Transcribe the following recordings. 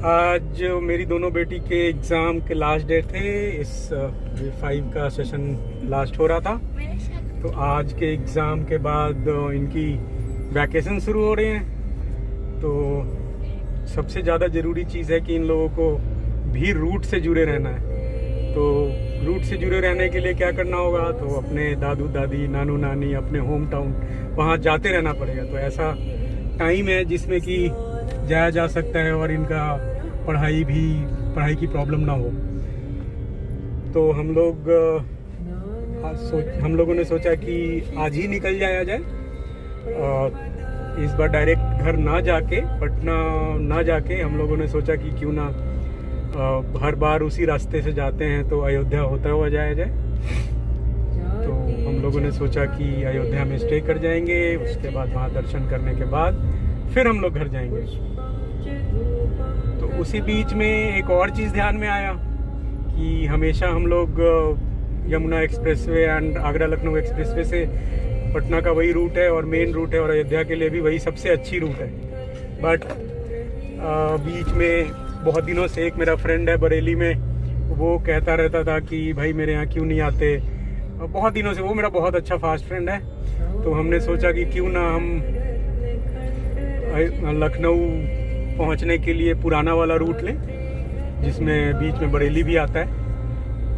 आज मेरी दोनों बेटी के एग्ज़ाम के लास्ट डे थे। इस 5 का सेशन लास्ट हो रहा था, तो आज के एग्ज़ाम के बाद इनकी वैकेशन शुरू हो रहे हैं। तो सबसे ज़्यादा ज़रूरी चीज़ है कि इन लोगों को भी रूट से जुड़े रहना है। तो रूट से जुड़े रहने के लिए क्या करना होगा, तो अपने दादू दादी, नानू नानी, अपने होम टाउन वहाँ जाते रहना पड़ेगा। तो ऐसा टाइम है जिसमें कि जाया जा सकता है और इनका पढ़ाई की प्रॉब्लम ना हो। तो हम लोगों ने सोचा कि आज ही निकल जाया जाए। इस बार डायरेक्ट घर ना जाके, पटना ना जाके, हम लोगों ने सोचा कि क्यों ना हर बार उसी रास्ते से जाते हैं तो अयोध्या होता हुआ जाया जाए। तो हम लोगों ने सोचा कि अयोध्या में स्टे कर जाएंगे, उसके बाद वहाँ दर्शन करने के बाद फिर हम लोग घर जाएंगे। तो उसी बीच में एक और चीज़ ध्यान में आया कि हमेशा हम लोग Yamuna expressway and Agra Lucknow expressway से पटना का वही रूट है और मेन रूट है और अयोध्या के लिए भी वही सबसे अच्छी रूट है। बट बीच में बहुत दिनों से एक मेरा फ्रेंड है बरेली में, वो कहता रहता था कि भाई मेरे यहाँ क्यों नहीं आते। बहुत दिनों से वो मेरा बहुत अच्छा फास्ट फ्रेंड है। तो हमने सोचा कि क्यों ना हम लखनऊ पहुँचने के लिए पुराना वाला रूट लें, जिसमें बीच में बरेली भी आता है।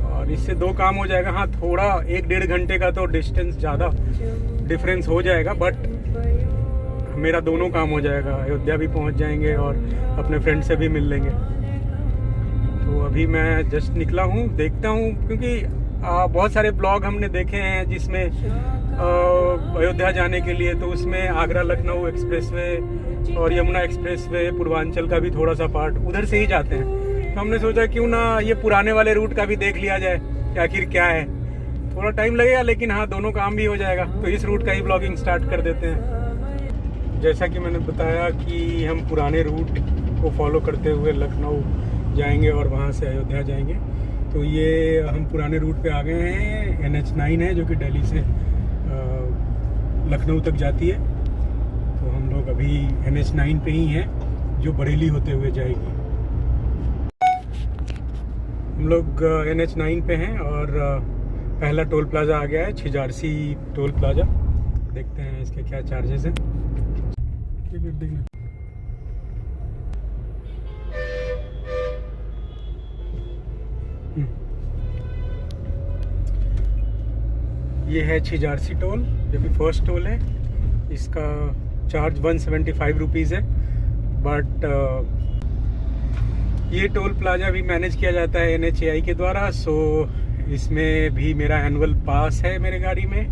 और इससे 2 काम हो जाएगा। हाँ, थोड़ा 1-1.5 घंटे का तो डिस्टेंस ज़्यादा डिफरेंस हो जाएगा, बट मेरा दोनों काम हो जाएगा। अयोध्या भी पहुंच जाएंगे और अपने फ्रेंड से भी मिल लेंगे। तो अभी मैं जस्ट निकला हूं, देखता हूं, क्योंकि बहुत सारे ब्लॉग हमने देखे हैं जिसमें अयोध्या जाने के लिए, तो उसमें आगरा लखनऊ एक्सप्रेसवे और यमुना एक्सप्रेसवे, पूर्वांचल का भी थोड़ा सा पार्ट उधर से ही जाते हैं। तो हमने सोचा क्यों ना ये पुराने वाले रूट का भी देख लिया जाए कि आखिर क्या है। थोड़ा टाइम लगेगा, लेकिन हाँ, दोनों काम भी हो जाएगा। तो इस रूट का ही ब्लॉगिंग स्टार्ट कर देते हैं। जैसा कि मैंने बताया कि हम पुराने रूट को फॉलो करते हुए लखनऊ जाएंगे और वहाँ से अयोध्या जाएंगे। तो ये हम पुराने रूट पे आ गए हैं। NH9 है जो कि दिल्ली से लखनऊ तक जाती है। तो हम लोग अभी NH9 पे ही हैं, जो बरेली होते हुए जाएगी। हम लोग NH9 पे हैं और पहला टोल प्लाजा आ गया है, छिजारसी टोल प्लाजा। देखते हैं इसके क्या चार्जेस हैं। ये है छिजारसी टोल, जो भी फर्स्ट टोल है। इसका चार्ज 175 रुपीज़ है। बट ये टोल प्लाजा भी मैनेज किया जाता है NHAI के द्वारा। सो इसमें भी मेरा एनुअल पास है मेरे गाड़ी में,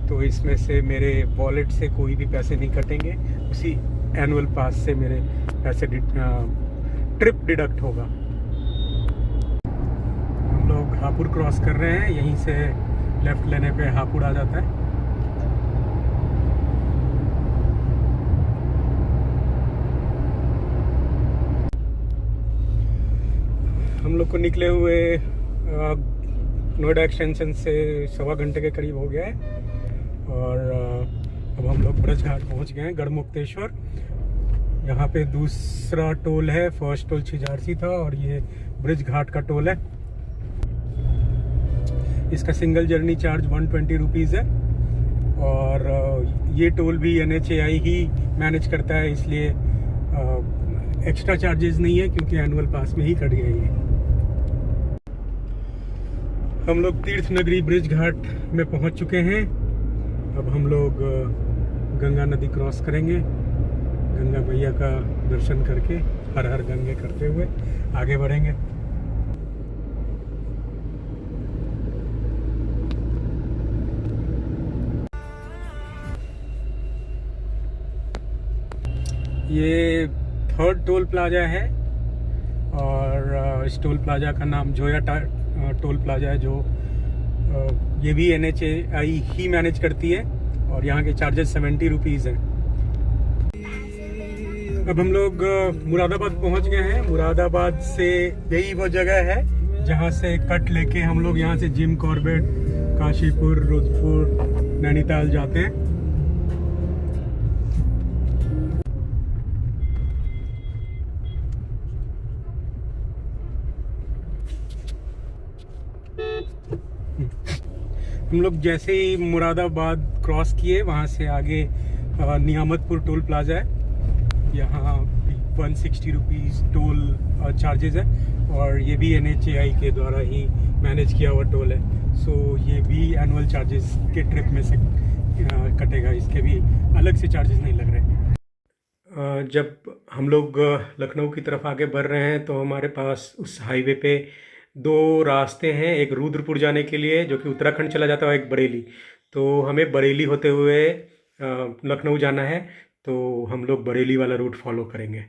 तो इसमें से मेरे वॉलेट से कोई भी पैसे नहीं कटेंगे। उसी एनुअल पास से मेरे पैसे ट्रिप डिडक्ट होगा। हम लोग हापुड़ क्रॉस कर रहे हैं, यहीं से लेफ्ट लेने पे हापुड़ आ जाता है। हम लोग को निकले हुए नोएडा एक्सटेंशन से 1.25 घंटे के करीब हो गया है। और अब हम लोग ब्रज घाट पहुँच गए हैं, गढ़मुक्तेश्वर। यहाँ पे दूसरा टोल है। फर्स्ट टोल छिजारसी था और ये ब्रज घाट का टोल है। इसका सिंगल जर्नी चार्ज 120 रुपीज़ है। और ये टोल भी NHAI ही मैनेज करता है, इसलिए एक्स्ट्रा चार्जेस नहीं है, क्योंकि एनुअल पास में ही कट गए ये। हम लोग तीर्थ नगरी ब्रिज घाट में पहुँच चुके हैं। अब हम लोग गंगा नदी क्रॉस करेंगे, गंगा मैया का दर्शन करके हर हर गंगे करते हुए आगे बढ़ेंगे। ये 3rd टोल प्लाजा है और इस टोल प्लाजा का नाम जोया टोल प्लाजा है, जो ये भी NHAI ही मैनेज करती है और यहाँ के चार्जेस 70 रुपीज़ हैं। अब हम लोग मुरादाबाद पहुँच गए हैं। मुरादाबाद से यही वो जगह है जहाँ से कट लेके हम लोग यहाँ से जिम कॉर्बेट, काशीपुर, रुद्रपुर, नैनीताल जाते हैं। हम लोग जैसे ही मुरादाबाद क्रॉस किए वहाँ से आगे नियामतपुर टोल प्लाजा है। यहाँ 160 रुपीज़ टोल चार्जेस है और ये भी NHAI के द्वारा ही मैनेज किया हुआ टोल है। सो ये भी एनुअल चार्जेस के ट्रिप में से कटेगा, इसके भी अलग से चार्जेस नहीं लग रहे। जब हम लोग लखनऊ की तरफ आगे बढ़ रहे हैं तो हमारे पास उस हाईवे पे दो रास्ते हैं, एक रुद्रपुर जाने के लिए जो कि उत्तराखंड चला जाता है और एक बरेली। तो हमें बरेली होते हुए लखनऊ जाना है, तो हम लोग बरेली वाला रूट फॉलो करेंगे।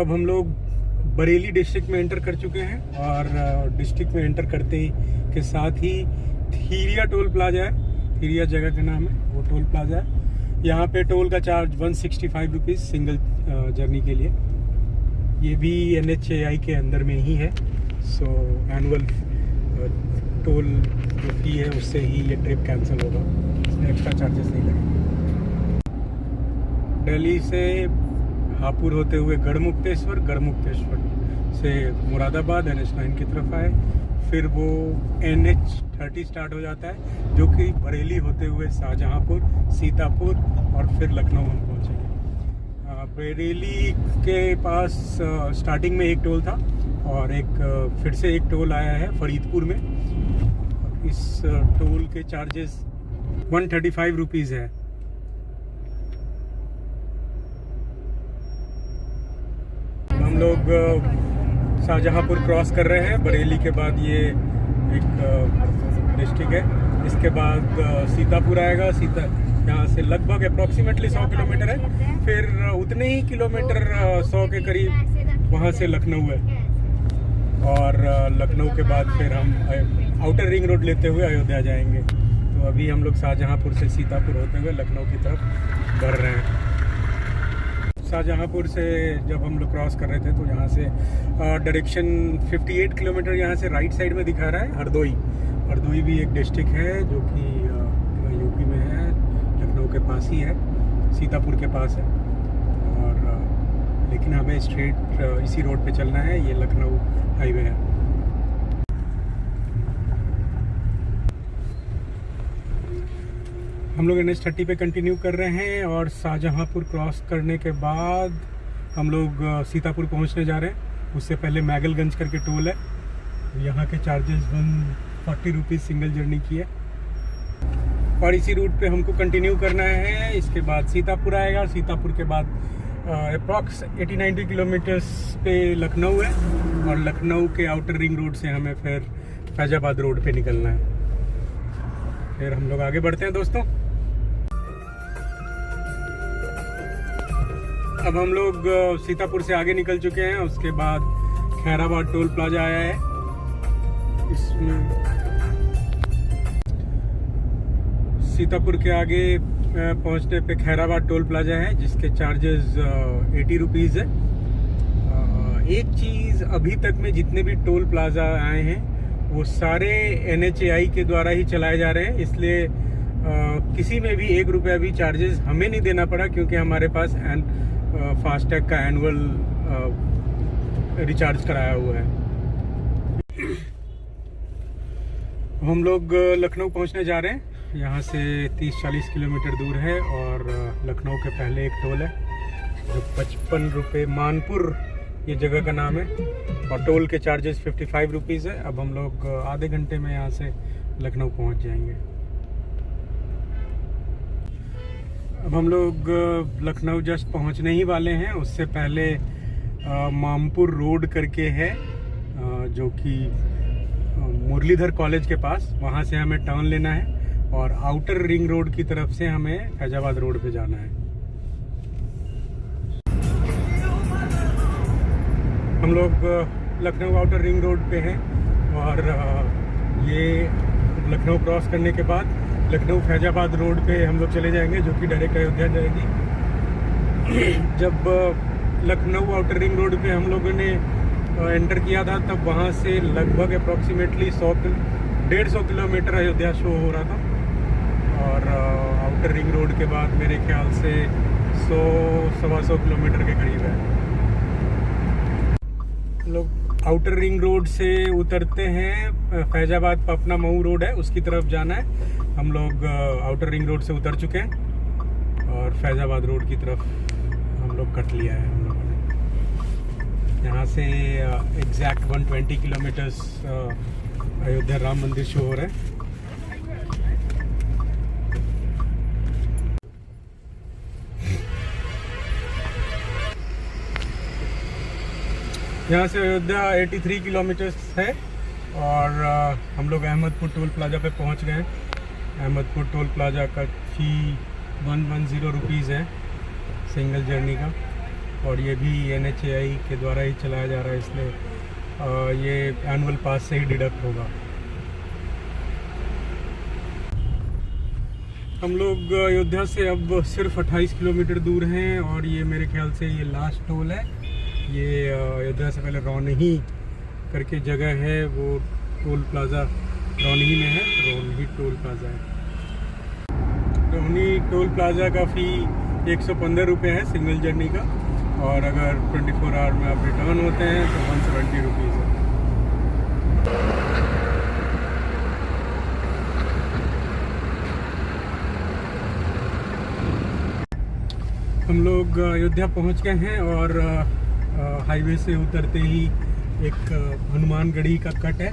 अब हम लोग बरेली डिस्ट्रिक्ट में एंटर कर चुके हैं और डिस्ट्रिक्ट में एंटर करते ही के साथ ही थीरिया टोल प्लाजा है, थीरिया जगह का नाम है, वो टोल प्लाजा है। यहाँ पे टोल का चार्ज 165 रुपीज़ सिंगल जर्नी के लिए। ये भी NHAI के अंदर में ही है। सो एनुअल टोल जो फी है उससे ही ये ट्रिप कैंसिल होगा, इसमें एक्स्ट्रा चार्जेस नहीं लगेंगे। दिल्ली से हापुड़ होते हुए गढ़मुक्तेश्वर, गढ़मुक्तेश्वर से मुरादाबाद NH9 की तरफ आए, फिर वो NH30 स्टार्ट हो जाता है जो कि बरेली होते हुए शाहजहांपुर, सीतापुर और फिर लखनऊ हम पहुँचेंगे। बरेली के पास स्टार्टिंग में एक टोल था और एक फिर से एक टोल आया है फरीदपुर में। इस टोल के चार्जेस 135 रुपीज़ है। हम लोग शाहजहांपुर क्रॉस कर रहे हैं। बरेली के बाद ये एक डिस्ट्रिक्ट है, इसके बाद सीतापुर आएगा। यहाँ से लगभग अप्रॉक्सीमेटली 100 किलोमीटर है, फिर उतने ही किलोमीटर 100 के करीब वहाँ से लखनऊ है और लखनऊ के बाद फिर हम आउटर रिंग रोड लेते हुए अयोध्या जाएंगे। तो अभी हम लोग शाहजहांपुर से सीतापुर होते हुए लखनऊ की तरफ बढ़ रहे हैं। शाहजहांपुर से जब हम लोग क्रॉस कर रहे थे तो यहाँ से डायरेक्शन 58 किलोमीटर यहाँ से राइट साइड में दिखा रहा है हरदोई। हरदोई भी एक डिस्ट्रिक्ट है जो कि यूपी में है, लखनऊ के पास ही है, सीतापुर के पास है। और लेकिन हमें स्ट्रेट इसी रोड पे चलना है, ये लखनऊ हाईवे है। हम लोग NH30 पे कंटिन्यू कर रहे हैं और शाहजहांपुर क्रॉस करने के बाद हम लोग सीतापुर पहुंचने जा रहे हैं। उससे पहले मैगलगंज करके टोल है, यहाँ के चार्जेस 140 रुपीज़ सिंगल जर्नी की है और इसी रूट पे हमको कंटिन्यू करना है। इसके बाद सीतापुर आएगा, सीतापुर के बाद अप्रॉक्स 80-90 किलोमीटर्स पे लखनऊ है और लखनऊ के आउटर रिंग रोड से हमें फिर फैजाबाद रोड पे निकलना है। फिर हम लोग आगे बढ़ते हैं दोस्तों। अब हम लोग सीतापुर से आगे निकल चुके हैं, उसके बाद खैराबाद टोल प्लाजा आया है। इसमें सीतापुर के आगे पहुंचने पे खैराबाद टोल प्लाजा है जिसके चार्जेस 80 रुपीज़ है। एक चीज़ अभी तक में जितने भी टोल प्लाजा आए हैं वो सारे NHAI के द्वारा ही चलाए जा रहे हैं, इसलिए किसी में भी 1 रुपया भी चार्जेस हमें नहीं देना पड़ा क्योंकि हमारे पास फास्टैग का एनुअल रिचार्ज कराया हुआ है। हम लोग लखनऊ पहुंचने जा रहे हैं। यहाँ से 30-40 किलोमीटर दूर है और लखनऊ के पहले एक टोल है जो 55 रुपये, मानपुर ये जगह का नाम है और टोल के चार्जेस 55 रुपीज़ है। अब हम लोग आधे घंटे में यहाँ से लखनऊ पहुँच जाएंगे। अब हम लोग लखनऊ जस्ट पहुँचने ही वाले हैं। उससे पहले मामपुर रोड करके है जो कि मुरलीधर कॉलेज के पास, वहाँ से हमें टर्न लेना है और आउटर रिंग रोड की तरफ से हमें फैजाबाद रोड पे जाना है। हम लोग लखनऊ आउटर रिंग रोड पे हैं और ये लखनऊ क्रॉस करने के बाद लखनऊ फैजाबाद रोड पे हम लोग चले जाएंगे जो कि डायरेक्ट अयोध्या जाएगी। जब लखनऊ आउटर रिंग रोड पे हम लोगों ने एंटर किया था तब वहाँ से लगभग अप्रॉक्सीमेटली 150 किलोमीटर अयोध्या शो हो रहा था और आउटर रिंग रोड के बाद मेरे ख्याल से 100-125 किलोमीटर के करीब है। लोग आउटर रिंग रोड से उतरते हैं, फैजाबाद पपना मऊ रोड है उसकी तरफ जाना है। हम लोग आउटर रिंग रोड से उतर चुके हैं और फैजाबाद रोड की तरफ हम लोग कट लिया है। हम लोगों ने यहाँ से एग्जैक्ट 120 किलोमीटर्स अयोध्या राम मंदिर शो हो रहा है। यहाँ से अयोध्या 83 किलोमीटर्स है और हम लोग अहमदपुर टोल प्लाजा पे पहुँच गए हैं। अहमदपुर टोल प्लाजा का फी 110 रुपीज़ है सिंगल जर्नी का, और ये भी NHAI के द्वारा ही चलाया जा रहा है, इसलिए ये एनुअल पास से ही डिडक्ट होगा। हम लोग अयोध्या से अब सिर्फ 28 किलोमीटर दूर हैं और ये मेरे ख्याल से ये लास्ट टोल है। ये अयोध्या से पहले रौनही करके जगह है, वो टोल प्लाज़ा रौनही में है, रौनही टोल प्लाज़ा है। रौनही टोल प्लाज़ा का फ़ी 115 रुपये है सिंगल जर्नी का, और अगर 24 आवर में आप रिटर्न होते हैं तो 170 रुपीज़ है। हम लोग अयोध्या पहुंच गए हैं और हाईवे से उतरते ही एक हनुमानगढ़ी का कट है,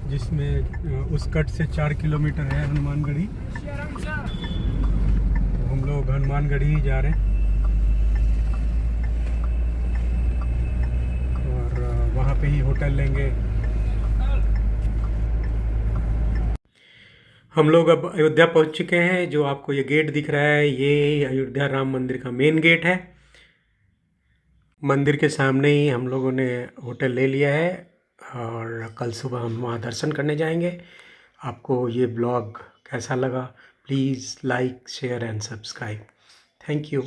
जिसमें उस कट से 4 किलोमीटर है हनुमानगढ़ी। हम लोग हनुमानगढ़ी ही जा रहे हैं और वहाँ पे ही होटल लेंगे। हम लोग अब अयोध्या पहुँच चुके हैं। जो आपको ये गेट दिख रहा है, ये अयोध्या राम मंदिर का मेन गेट है। मंदिर के सामने ही हम लोगों ने होटल ले लिया है और कल सुबह हम वहाँ दर्शन करने जाएंगे। आपको ये ब्लॉग कैसा लगा? Please like, share and subscribe. Thank you.